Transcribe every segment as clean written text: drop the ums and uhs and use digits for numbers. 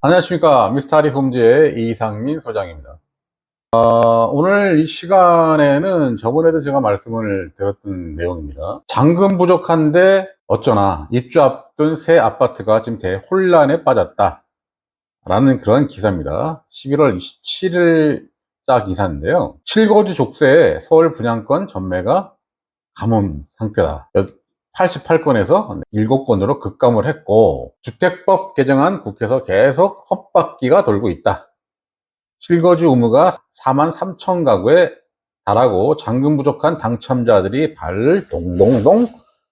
안녕하십니까. 미스터리 홈즈의 이상민 소장입니다. 오늘 이 시간에는 저번에도 제가 말씀을 드렸던 내용입니다. 잔금 부족한데 어쩌나 입주 앞둔 새 아파트가 지금 대혼란에 빠졌다 라는 그런 기사입니다. 11월 27일자 기사인데요. 7거주 족쇄에 서울 분양권 전매가 가뭄 상태다. 88건에서 7건으로 급감을 했고, 주택법 개정안 국회에서 계속 헛바퀴가 돌고 있다. 실거주 의무가 4만 3천 가구에 달하고 잔금 부족한 당첨자들이 발을 동동동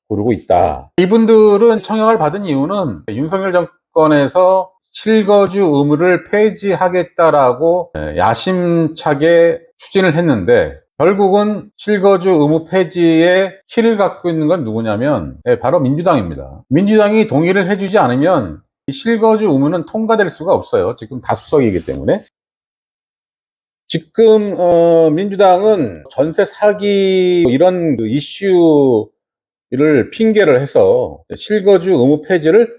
구르고 있다. 이분들은 청약을 받은 이유는 윤석열 정권에서 실거주 의무를 폐지하겠다라고 야심차게 추진을 했는데, 결국은 실거주 의무 폐지의 키를 갖고 있는 건 누구냐면 바로 민주당입니다. 민주당이 동의를 해주지 않으면 이 실거주 의무는 통과될 수가 없어요. 지금 다수석이기 때문에. 지금 민주당은 전세 사기 이런 그 이슈를 핑계를 해서 실거주 의무 폐지를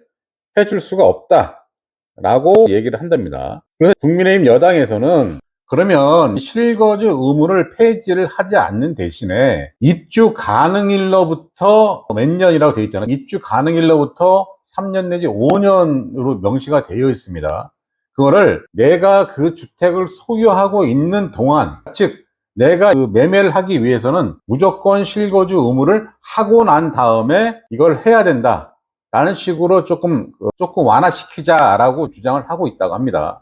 해줄 수가 없다라고 얘기를 한답니다. 그래서 국민의힘 여당에서는 그러면 실거주 의무를 폐지를 하지 않는 대신에 입주 가능일로부터 몇 년이라고 되어 있잖아요. 입주 가능일로부터 3년 내지 5년으로 명시가 되어 있습니다. 그거를 내가 그 주택을 소유하고 있는 동안, 즉 내가 그 매매를 하기 위해서는 무조건 실거주 의무를 하고 난 다음에 이걸 해야 된다 라는 식으로 조금 완화시키자라고 주장을 하고 있다고 합니다.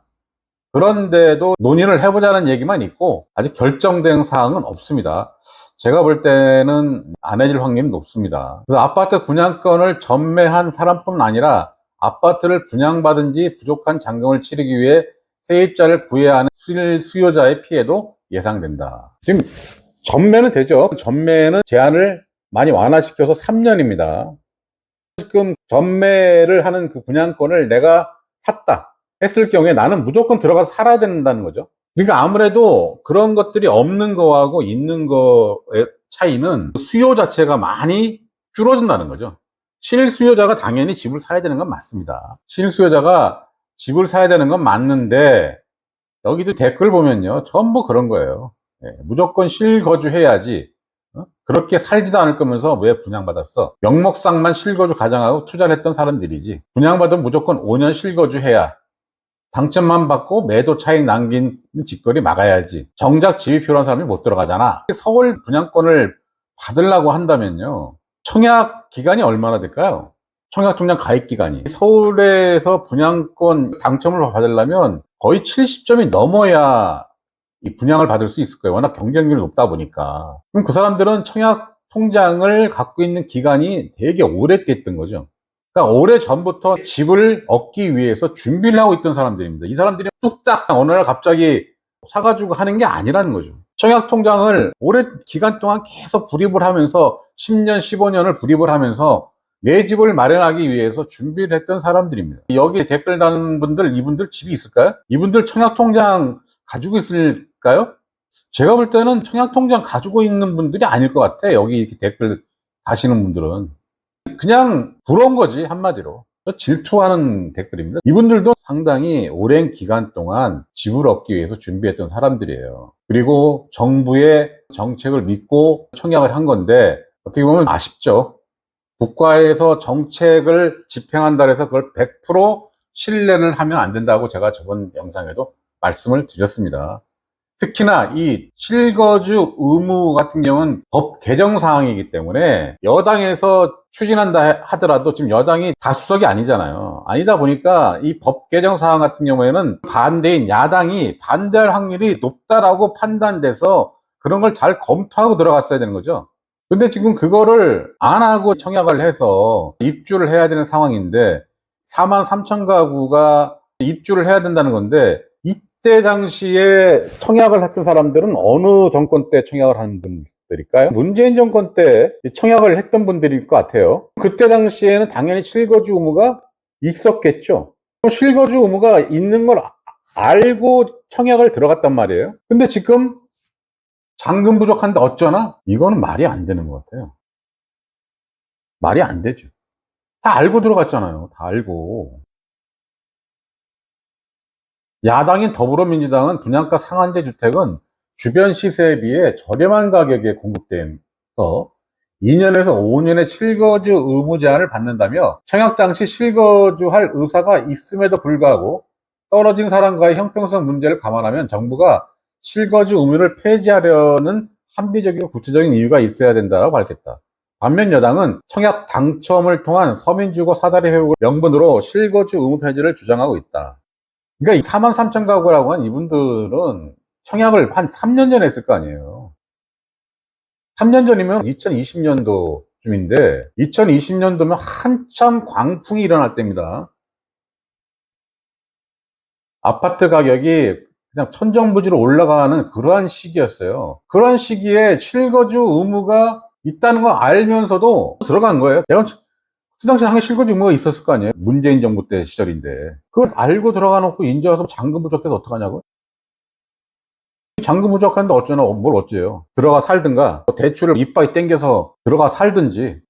그런데도 논의를 해보자는 얘기만 있고 아직 결정된 사항은 없습니다. 제가 볼 때는 안 해줄 확률이 높습니다. 그래서 아파트 분양권을 전매한 사람뿐만 아니라 아파트를 분양받은 지 부족한 잔금을 치르기 위해 세입자를 구해야 하는 수요자의 피해도 예상된다. 지금 전매는 되죠. 전매는 제한을 많이 완화시켜서 3년입니다. 지금 전매를 하는 그 분양권을 내가 샀다 했을 경우에 나는 무조건 들어가서 살아야 된다는 거죠. 그러니까 아무래도 그런 것들이 없는 거하고 있는 거의 차이는 수요 자체가 많이 줄어든다는 거죠. 실수요자가 당연히 집을 사야 되는 건 맞습니다. 실수요자가 집을 사야 되는 건 맞는데 여기도 댓글 보면요 전부 그런 거예요. 무조건 실거주해야지, 그렇게 살지도 않을 거면서 왜 분양받았어? 명목상만 실거주 가정하고 투자를 했던 사람들이지. 분양받으면 무조건 5년 실거주해야 당첨만 받고 매도 차익 남긴 짓거리 막아야지. 정작 집이 필요한 사람이 못 들어가잖아. 서울 분양권을 받으려고 한다면요 청약 기간이 얼마나 될까요? 청약통장 가입 기간이 서울에서 분양권 당첨을 받으려면 거의 70점이 넘어야 이 분양을 받을 수 있을 거예요. 워낙 경쟁률이 높다 보니까. 그럼 그 사람들은 청약 통장을 갖고 있는 기간이 되게 오래됐던 거죠. 그러니까 오래 전부터 집을 얻기 위해서 준비를 하고 있던 사람들입니다. 이 사람들이 뚝딱 어느 날 갑자기 사가지고 하는 게 아니라는 거죠. 청약 통장을 오래 기간 동안 계속 불입을 하면서 10년, 15년을 불입을 하면서 내 집을 마련하기 위해서 준비를 했던 사람들입니다. 여기 댓글 다는 분들, 이분들 집이 있을까요? 이분들 청약 통장 가지고 있을까요? 제가 볼 때는 청약통장 가지고 있는 분들이 아닐 것 같아. 여기 이렇게 댓글 다시는 분들은. 그냥 부러운 거지, 한마디로. 질투하는 댓글입니다. 이분들도 상당히 오랜 기간 동안 집을 얻기 위해서 준비했던 사람들이에요. 그리고 정부의 정책을 믿고 청약을 한 건데, 어떻게 보면 아쉽죠. 국가에서 정책을 집행한다 해서 그걸 100% 신뢰를 하면 안 된다고 제가 저번 영상에도 말씀을 드렸습니다. 특히나 이 실거주 의무 같은 경우는 법 개정 사항이기 때문에 여당에서 추진한다 하더라도 지금 여당이 다수석이 아니잖아요. 아니다 보니까 이 법 개정 사항 같은 경우에는 반대인 야당이 반대할 확률이 높다라고 판단돼서 그런 걸 잘 검토하고 들어갔어야 되는 거죠. 근데 지금 그거를 안 하고 청약을 해서 입주를 해야 되는 상황인데 4만 3천 가구가 입주를 해야 된다는 건데 이때 당시에 청약을 했던 사람들은 어느 정권 때 청약을 한 분들일까요? 문재인 정권 때 청약을 했던 분들일 것 같아요. 그때 당시에는 당연히 실거주 의무가 있었겠죠. 실거주 의무가 있는 걸 알고 청약을 들어갔단 말이에요. 근데 지금 잔금 부족한데 어쩌나? 이거는 말이 안 되는 것 같아요. 말이 안 되죠. 다 알고 들어갔잖아요. 다 알고. 야당인 더불어민주당은 분양가 상한제 주택은 주변 시세에 비해 저렴한 가격에 공급돼서 2년에서 5년의 실거주 의무 제한을 받는다며 청약 당시 실거주할 의사가 있음에도 불구하고 떨어진 사람과의 형평성 문제를 감안하면 정부가 실거주 의무를 폐지하려는 합리적이고 구체적인 이유가 있어야 된다고 밝혔다. 반면 여당은 청약 당첨을 통한 서민주거 사다리 회복을 명분으로 실거주 의무 폐지를 주장하고 있다. 그러니까 4만 3천 가구라고 한 이분들은 청약을 한 3년 전에 했을 거 아니에요. 3년 전이면 2020년도쯤인데 2020년도면 한참 광풍이 일어날 때입니다. 아파트 가격이 그냥 천정부지로 올라가는 그러한 시기였어요. 그런 시기에 실거주 의무가 있다는 거 알면서도 들어간 거예요. 내가 그 당시 당연히 실거주 의무가 있었을 거 아니에요. 문재인 정부 때 시절인데. 그걸 알고 들어가 놓고 인제 와서 잔금 부족해서 어떡하냐고요? 잔금 부족한데 어쩌나, 뭘 어째요. 들어가 살든가, 대출을 이빠이 땡겨서 들어가 살든지,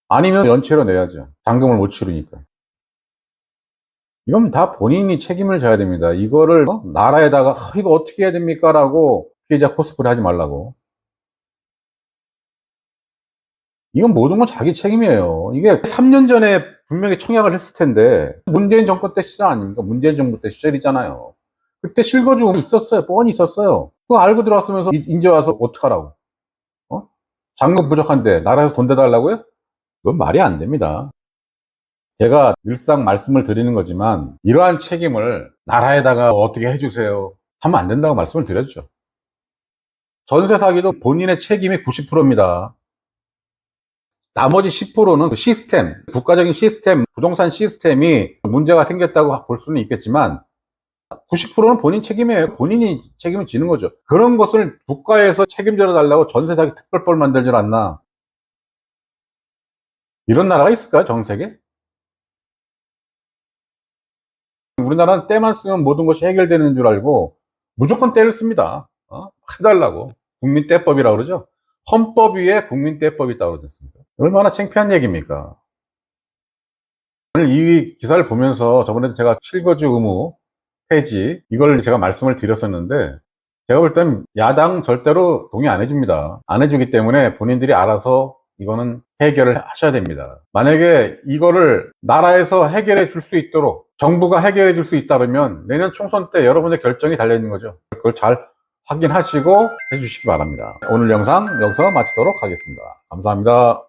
아니면 연체로 내야죠. 잔금을 못 치르니까. 이건 다 본인이 책임을 져야 됩니다. 이거를 나라에다가 이거 어떻게 해야 됩니까? 라고 피해자 코스프레 하지 말라고. 이건 모든 건 자기 책임이에요. 이게 3년 전에 분명히 청약을 했을 텐데, 문재인 정권 때 시절 아닙니까? 문재인 정부 때 시절이잖아요. 그때 실거주 있었어요. 뻔히 있었어요. 그거 알고 들어왔으면서 이제 와서 어떡하라고. 어? 잔금 부족한데 나라에서 돈 대달라고요? 그건 말이 안 됩니다. 제가 늘상 말씀을 드리는 거지만 이러한 책임을 나라에다가 어떻게 해주세요 하면 안 된다고 말씀을 드렸죠. 전세 사기도 본인의 책임이 90%입니다. 나머지 10%는 그 시스템, 국가적인 시스템, 부동산 시스템이 문제가 생겼다고 볼 수는 있겠지만 90%는 본인 책임이에요. 본인이 책임을 지는 거죠. 그런 것을 국가에서 책임져 달라고 전세 사기 특별법을 만들지 않나. 이런 나라가 있을까요, 전 세계? 우리나라는 때만 쓰면 모든 것이 해결되는 줄 알고 무조건 때를 씁니다. 해달라고. 국민때법이라고 그러죠. 헌법 위에 국민때법이 있다고 그러셨습니다. 얼마나 창피한 얘기입니까? 오늘 이 기사를 보면서 저번에 제가 실거주 의무 폐지 이걸 제가 말씀을 드렸었는데 제가 볼 땐 야당 절대로 동의 안 해줍니다. 안 해주기 때문에 본인들이 알아서 이거는 해결을 하셔야 됩니다. 만약에 이거를 나라에서 해결해 줄 수 있도록 정부가 해결해 줄 수 있다면 내년 총선 때 여러분의 결정이 달려 있는 거죠. 그걸 잘 확인하시고 해주시기 바랍니다. 오늘 영상 여기서 마치도록 하겠습니다. 감사합니다.